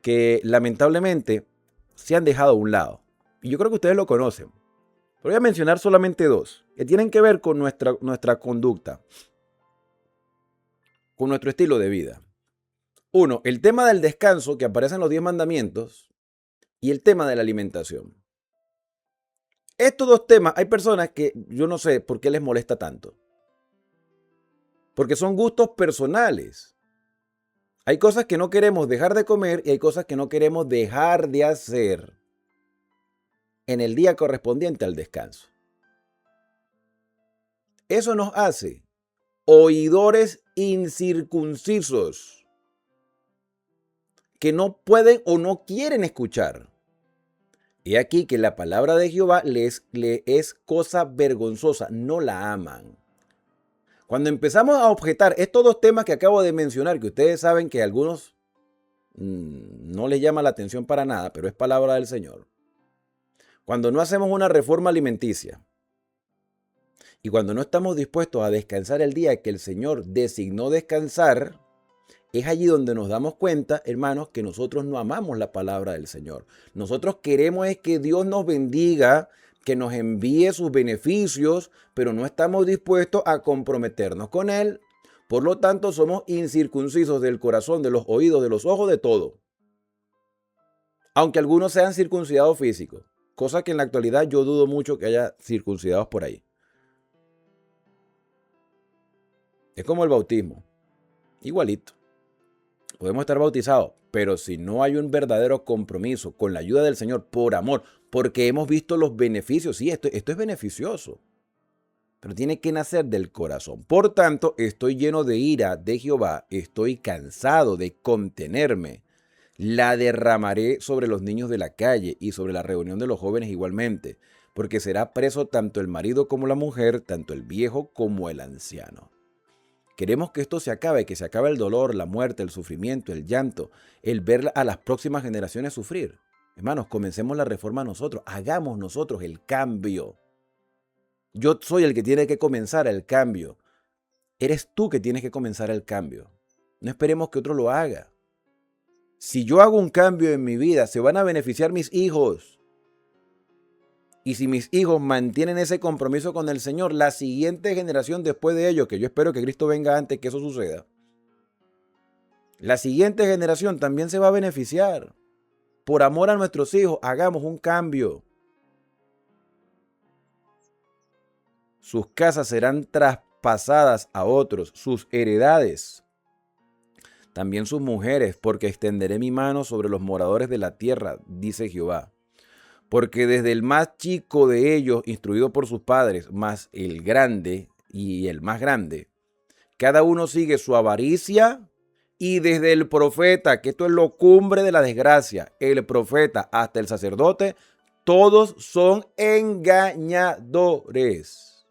que lamentablemente se han dejado a un lado. Y yo creo que ustedes lo conocen. Pero voy a mencionar solamente dos, que tienen que ver con nuestra conducta, con nuestro estilo de vida. Uno, el tema del descanso que aparece en los 10 mandamientos y el tema de la alimentación. Estos dos temas, hay personas que yo no sé por qué les molesta tanto. Porque son gustos personales. Hay cosas que no queremos dejar de comer y hay cosas que no queremos dejar de hacer en el día correspondiente al descanso. Eso nos hace oidores incircuncisos que no pueden o no quieren escuchar He aquí que la palabra de Jehová le es cosa vergonzosa, no la aman. Cuando empezamos a objetar estos dos temas que acabo de mencionar, que ustedes saben que a algunos no les llama la atención para nada, pero es palabra del Señor. Cuando no hacemos una reforma alimenticia y cuando no estamos dispuestos a descansar el día que el Señor designó descansar, es allí donde nos damos cuenta, hermanos, que nosotros no amamos la palabra del Señor. Nosotros queremos es que Dios nos bendiga, que nos envíe sus beneficios, pero no estamos dispuestos a comprometernos con Él. Por lo tanto, somos incircuncisos del corazón, de los oídos, de los ojos, de todo. Aunque algunos sean circuncidados físicos, cosa que en la actualidad yo dudo mucho que haya circuncidados por ahí. Es como el bautismo, igualito. Podemos estar bautizados, pero si no hay un verdadero compromiso con la ayuda del Señor por amor, porque hemos visto los beneficios, sí, esto es beneficioso, pero tiene que nacer del corazón. Por tanto, estoy lleno de ira de Jehová, estoy cansado de contenerme. La derramaré sobre los niños de la calle y sobre la reunión de los jóvenes igualmente, porque será preso tanto el marido como la mujer, tanto el viejo como el anciano. Queremos que esto se acabe, que se acabe el dolor, la muerte, el sufrimiento, el llanto, el ver a las próximas generaciones sufrir. Hermanos, comencemos la reforma nosotros, hagamos nosotros el cambio. Yo soy el que tiene que comenzar el cambio. Eres tú que tienes que comenzar el cambio. No esperemos que otro lo haga. Si yo hago un cambio en mi vida, se van a beneficiar mis hijos. Y si mis hijos mantienen ese compromiso con el Señor, la siguiente generación después de ellos, que yo espero que Cristo venga antes que eso suceda, la siguiente generación también se va a beneficiar. Por amor a nuestros hijos, hagamos un cambio. Sus casas serán traspasadas a otros, sus heredades, también sus mujeres, porque extenderé mi mano sobre los moradores de la tierra, dice Jehová. Porque desde el más chico de ellos, instruido por sus padres, más el grande y el más grande, cada uno sigue su avaricia, y desde el profeta, que esto es lo cumbre de la desgracia, el profeta hasta el sacerdote, todos son engañadores.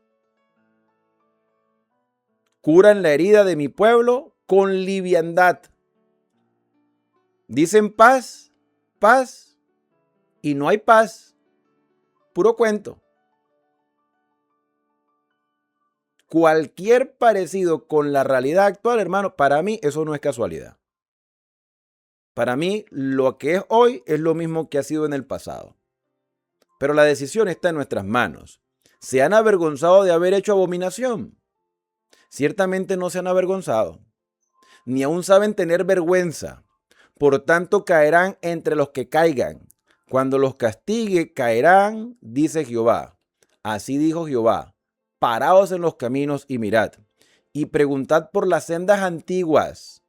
Curan la herida de mi pueblo con liviandad. Dicen paz, paz, y no hay paz. Puro cuento. Cualquier parecido con la realidad actual, hermano, para mí eso no es casualidad. Para mí lo que es hoy es lo mismo que ha sido en el pasado. Pero la decisión está en nuestras manos. ¿Se han avergonzado de haber hecho abominación? Ciertamente no se han avergonzado, ni aún saben tener vergüenza. Por tanto caerán entre los que caigan. Cuando los castigue, caerán, dice Jehová. Así dijo Jehová. Paraos en los caminos y mirad, y preguntad por las sendas antiguas,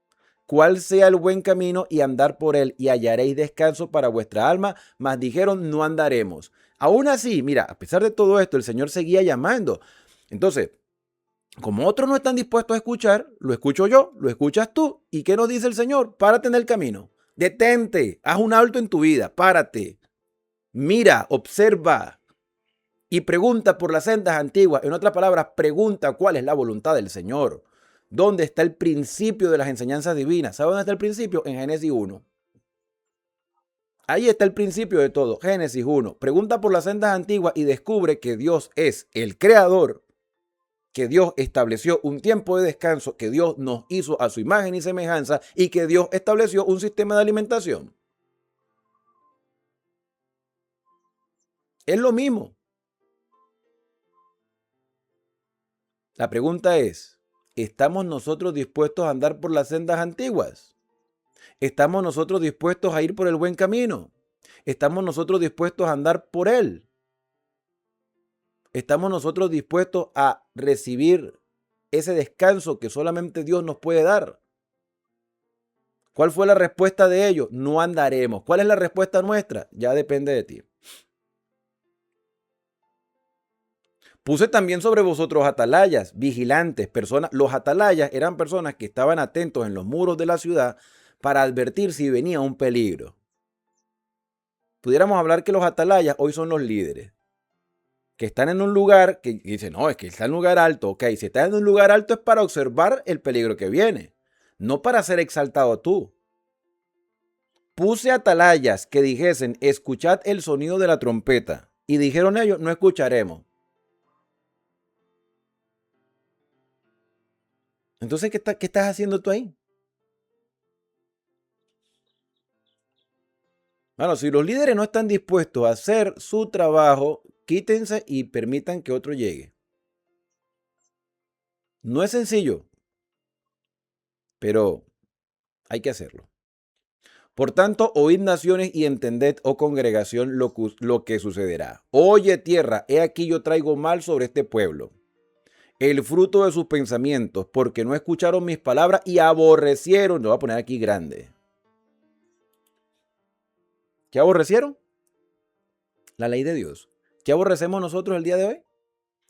cuál sea el buen camino, y andar por él, y hallaréis descanso para vuestra alma. Mas dijeron, no andaremos. Aún así, mira, a pesar de todo esto, el Señor seguía llamando. Entonces, como otros no están dispuestos a escuchar, lo escucho yo, lo escuchas tú. ¿Y qué nos dice el Señor? Párate en el camino. Detente, haz un alto en tu vida, párate. Mira, observa y pregunta por las sendas antiguas. En otras palabras, pregunta cuál es la voluntad del Señor. ¿Dónde está el principio de las enseñanzas divinas? ¿Sabe dónde está el principio? En Génesis 1. Ahí está el principio de todo. Génesis 1. Pregunta por las sendas antiguas y descubre que Dios es el creador, que Dios estableció un tiempo de descanso, que Dios nos hizo a su imagen y semejanza y que Dios estableció un sistema de alimentación. Es lo mismo. La pregunta es, ¿estamos nosotros dispuestos a andar por las sendas antiguas? ¿Estamos nosotros dispuestos a ir por el buen camino? ¿Estamos nosotros dispuestos a andar por él? ¿Estamos nosotros dispuestos a recibir ese descanso que solamente Dios nos puede dar? ¿Cuál fue la respuesta de ellos? No andaremos. ¿Cuál es la respuesta nuestra? Ya depende de ti. Puse también sobre vosotros atalayas, vigilantes, personas. Los atalayas eran personas que estaban atentos en los muros de la ciudad para advertir si venía un peligro. pudiéramos hablar que los atalayas hoy son los líderes, que están en un lugar que dicen, no, es que está en un lugar alto. Ok, si estás en un lugar alto es para observar el peligro que viene, no para ser exaltado tú. Puse atalayas que dijesen, escuchad el sonido de la trompeta. Y dijeron ellos, no escucharemos. Entonces, ¿qué estás haciendo tú ahí? Bueno, si los líderes no están dispuestos a hacer su trabajo, quítense y permitan que otro llegue. No es sencillo, pero hay que hacerlo. Por tanto, oíd naciones y entended, oh congregación, lo que sucederá. Oye tierra, he aquí yo traigo mal sobre este pueblo, el fruto de sus pensamientos, porque no escucharon mis palabras y aborrecieron, lo voy a poner aquí grande. ¿Qué aborrecieron? La ley de Dios. ¿Qué aborrecemos nosotros el día de hoy?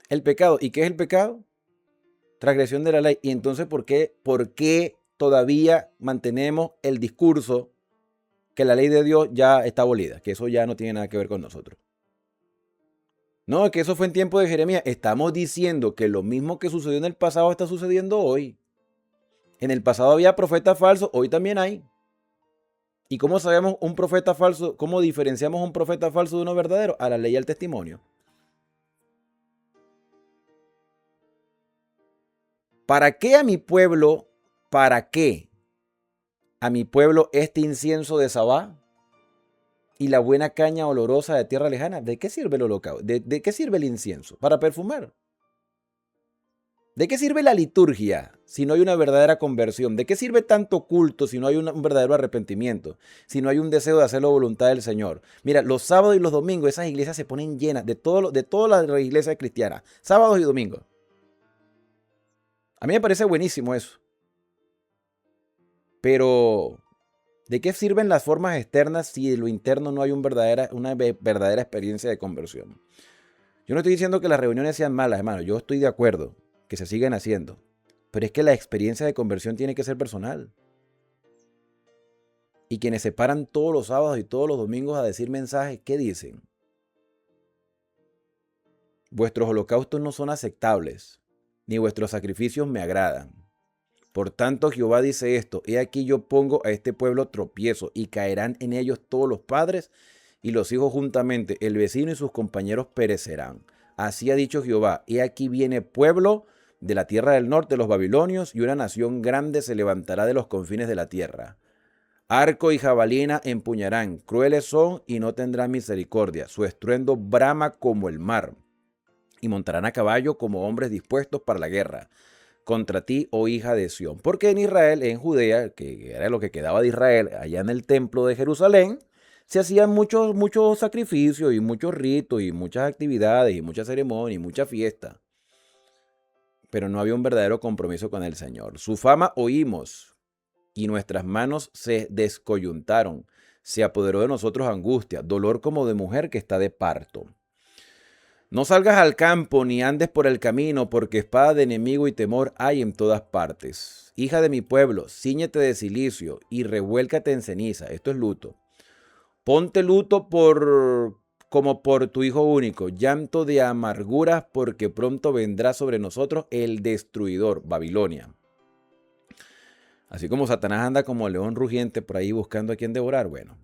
El pecado. ¿Y qué es el pecado? Transgresión de la ley. Y entonces, ¿por qué todavía mantenemos el discurso que la ley de Dios ya está abolida? Que eso ya no tiene nada que ver con nosotros. No, que eso fue en tiempo de Jeremías. Estamos diciendo que lo mismo que sucedió en el pasado está sucediendo hoy. En el pasado había profetas falsos, hoy también hay. ¿Y cómo sabemos un profeta falso? ¿Cómo diferenciamos un profeta falso de uno verdadero? A la ley y al testimonio. ¿Para qué a mi pueblo? ¿Para qué a mi pueblo este incienso de Sabá y la buena caña olorosa de tierra lejana? ¿De qué sirve el holocausto? ¿De qué sirve el incienso? Para perfumar. ¿De qué sirve la liturgia si no hay una verdadera conversión? ¿De qué sirve tanto culto si no hay un verdadero arrepentimiento? Si no hay un deseo de hacer la voluntad del Señor. Mira, los sábados y los domingos esas iglesias se ponen llenas de todas las iglesias cristianas. Sábados y domingos. A mí me parece buenísimo eso. Pero, ¿de qué sirven las formas externas si en lo interno no hay una verdadera experiencia de conversión? Yo no estoy diciendo que las reuniones sean malas, hermano. Yo estoy de acuerdo que se sigan haciendo. Pero es que la experiencia de conversión tiene que ser personal. Y quienes se paran todos los sábados y todos los domingos a decir mensajes, ¿qué dicen? Vuestros holocaustos no son aceptables, ni vuestros sacrificios me agradan. Por tanto, Jehová dice esto, he aquí yo pongo a este pueblo tropiezo, y caerán en ellos todos los padres y los hijos juntamente, el vecino y sus compañeros perecerán. Así ha dicho Jehová, he aquí viene pueblo de la tierra del norte, los babilonios, y una nación grande se levantará de los confines de la tierra. Arco y jabalina empuñarán, crueles son y no tendrán misericordia. Su estruendo brama como el mar, y montarán a caballo como hombres dispuestos para la guerra contra ti, oh hija de Sión. Porque en Israel, en Judea, que era lo que quedaba de Israel, allá en el templo de Jerusalén, se hacían muchos sacrificios y muchos ritos y muchas actividades y muchas ceremonias y mucha fiesta. Pero no había un verdadero compromiso con el Señor. Su fama oímos y nuestras manos se descoyuntaron. Se apoderó de nosotros angustia, dolor como de mujer que está de parto. No salgas al campo ni andes por el camino, porque espada de enemigo y temor hay en todas partes. Hija de mi pueblo, cíñete de cilicio y revuélcate en ceniza. Esto es luto. Ponte luto como por tu hijo único, llanto de amarguras, porque pronto vendrá sobre nosotros el destruidor, Babilonia. Así como Satanás anda como león rugiente por ahí buscando a quien devorar, bueno.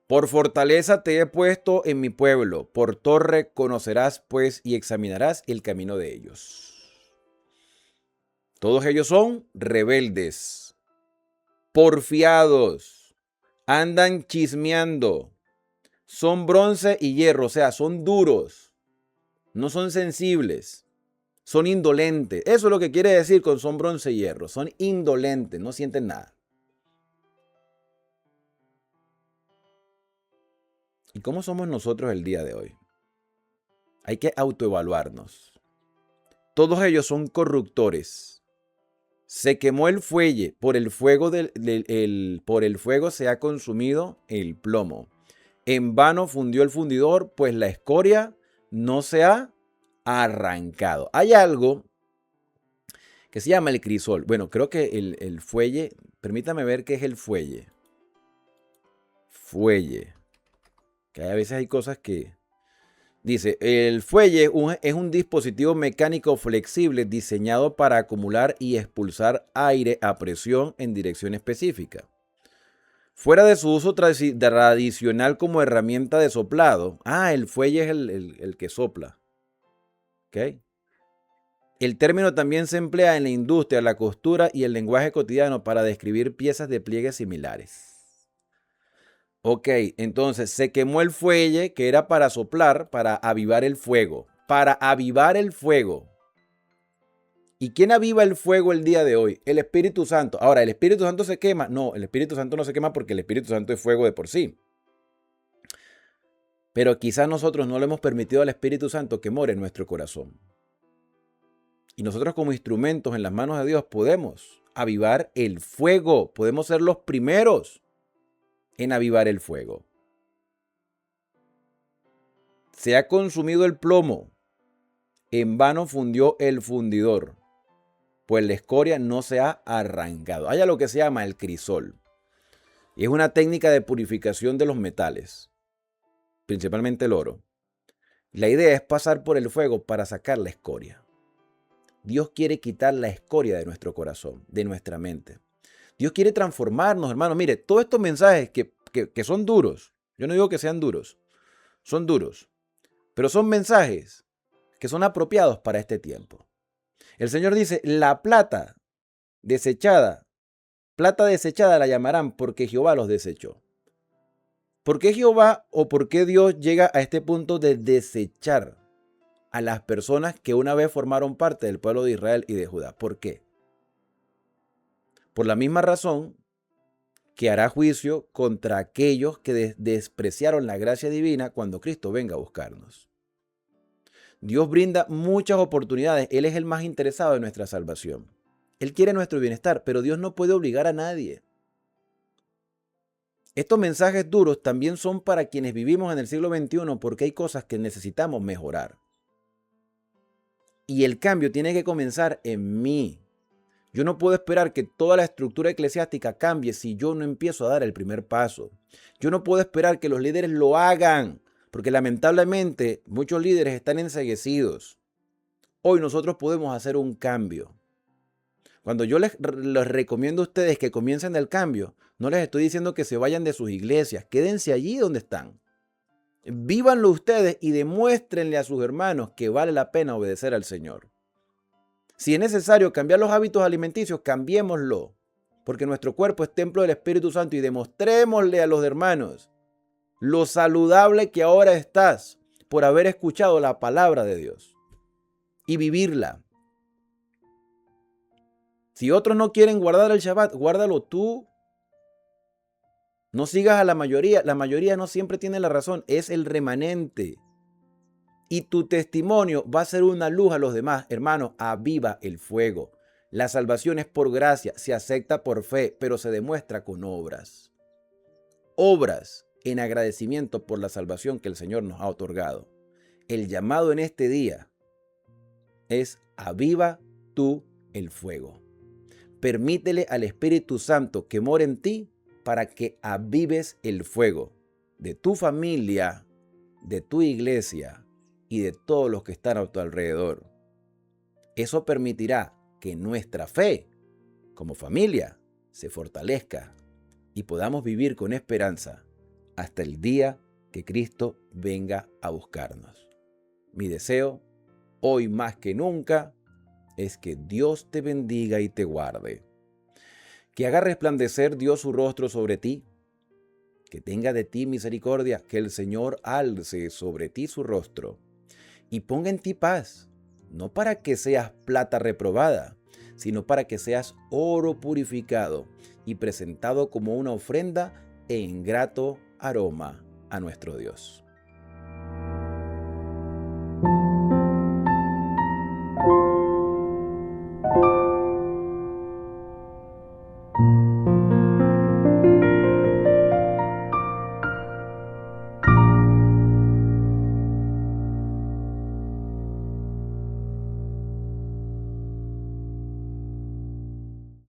Por fortaleza te he puesto en mi pueblo, por torre conocerás pues y examinarás el camino de ellos. Todos ellos son rebeldes, porfiados, andan chismeando, son bronce y hierro, o sea, son duros, no son sensibles, son indolentes. Eso es lo que quiere decir con son bronce y hierro, son indolentes, no sienten nada. ¿Y cómo somos nosotros el día de hoy? Hay que autoevaluarnos. Todos ellos son corruptores. Se quemó el fuelle, por el fuego, por el fuego se ha consumido el plomo. En vano fundió el fundidor, pues la escoria no se ha arrancado. Hay algo que se llama el crisol. Bueno, creo que el fuelle, permítame ver qué es el fuelle. Fuelle. Que a veces hay cosas que... Dice, el fuelle es un dispositivo mecánico flexible diseñado para acumular y expulsar aire a presión en dirección específica. Fuera de su uso tradicional como herramienta de soplado. El fuelle es el que sopla. ¿Ok? El término también se emplea en la industria, la costura y el lenguaje cotidiano para describir piezas de pliegue similares. Ok, entonces se quemó el fuelle que era para soplar, para avivar el fuego. Para avivar el fuego. ¿Y quién aviva el fuego el día de hoy? El Espíritu Santo. Ahora, ¿el Espíritu Santo se quema? No, el Espíritu Santo no se quema porque el Espíritu Santo es fuego de por sí. Pero quizás nosotros no le hemos permitido al Espíritu Santo que more en nuestro corazón. Y nosotros como instrumentos en las manos de Dios podemos avivar el fuego. Podemos ser los primeros en avivar el fuego. Se ha consumido el plomo. En vano fundió el fundidor, pues la escoria no se ha arrancado. Hay lo que se llama el crisol. Y es una técnica de purificación de los metales, principalmente el oro. La idea es pasar por el fuego para sacar la escoria. Dios quiere quitar la escoria de nuestro corazón, de nuestra mente. Dios quiere transformarnos, hermano. Mire, todos estos mensajes que son duros, yo no digo que sean duros, son duros, pero son mensajes que son apropiados para este tiempo. El Señor dice, la plata desechada la llamarán porque Jehová los desechó. ¿Por qué Jehová o por qué Dios llega a este punto de desechar a las personas que una vez formaron parte del pueblo de Israel y de Judá? ¿Por qué? Por la misma razón que hará juicio contra aquellos que despreciaron la gracia divina cuando Cristo venga a buscarnos. Dios brinda muchas oportunidades. Él es el más interesado en nuestra salvación. Él quiere nuestro bienestar, pero Dios no puede obligar a nadie. Estos mensajes duros también son para quienes vivimos en el siglo XXI porque hay cosas que necesitamos mejorar. Y el cambio tiene que comenzar en mí. Yo no puedo esperar que toda la estructura eclesiástica cambie si yo no empiezo a dar el primer paso. Yo no puedo esperar que los líderes lo hagan, porque lamentablemente muchos líderes están enceguecidos. Hoy nosotros podemos hacer un cambio. Cuando yo les recomiendo a ustedes que comiencen el cambio, no les estoy diciendo que se vayan de sus iglesias. Quédense allí donde están. Vívanlo ustedes y demuéstrenle a sus hermanos que vale la pena obedecer al Señor. Si es necesario cambiar los hábitos alimenticios, cambiémoslo, porque nuestro cuerpo es templo del Espíritu Santo y demostrémosle a los hermanos lo saludable que ahora estás por haber escuchado la palabra de Dios y vivirla. Si otros no quieren guardar el Shabbat, guárdalo tú. No sigas a la mayoría no siempre tiene la razón, es el remanente. Y tu testimonio va a ser una luz a los demás. Hermanos, aviva el fuego. La salvación es por gracia, se acepta por fe, pero se demuestra con obras. Obras en agradecimiento por la salvación que el Señor nos ha otorgado. El llamado en este día es aviva tú el fuego. Permítele al Espíritu Santo que more en ti para que avives el fuego de tu familia, de tu iglesia y de todos los que están a tu alrededor. Eso permitirá que nuestra fe como familia se fortalezca y podamos vivir con esperanza hasta el día que Cristo venga a buscarnos. Mi deseo, hoy más que nunca, es que Dios te bendiga y te guarde. Que haga resplandecer Dios su rostro sobre ti, que tenga de ti misericordia, que el Señor alce sobre ti su rostro y ponga en ti paz, no para que seas plata reprobada, sino para que seas oro purificado y presentado como una ofrenda en grato aroma a nuestro Dios.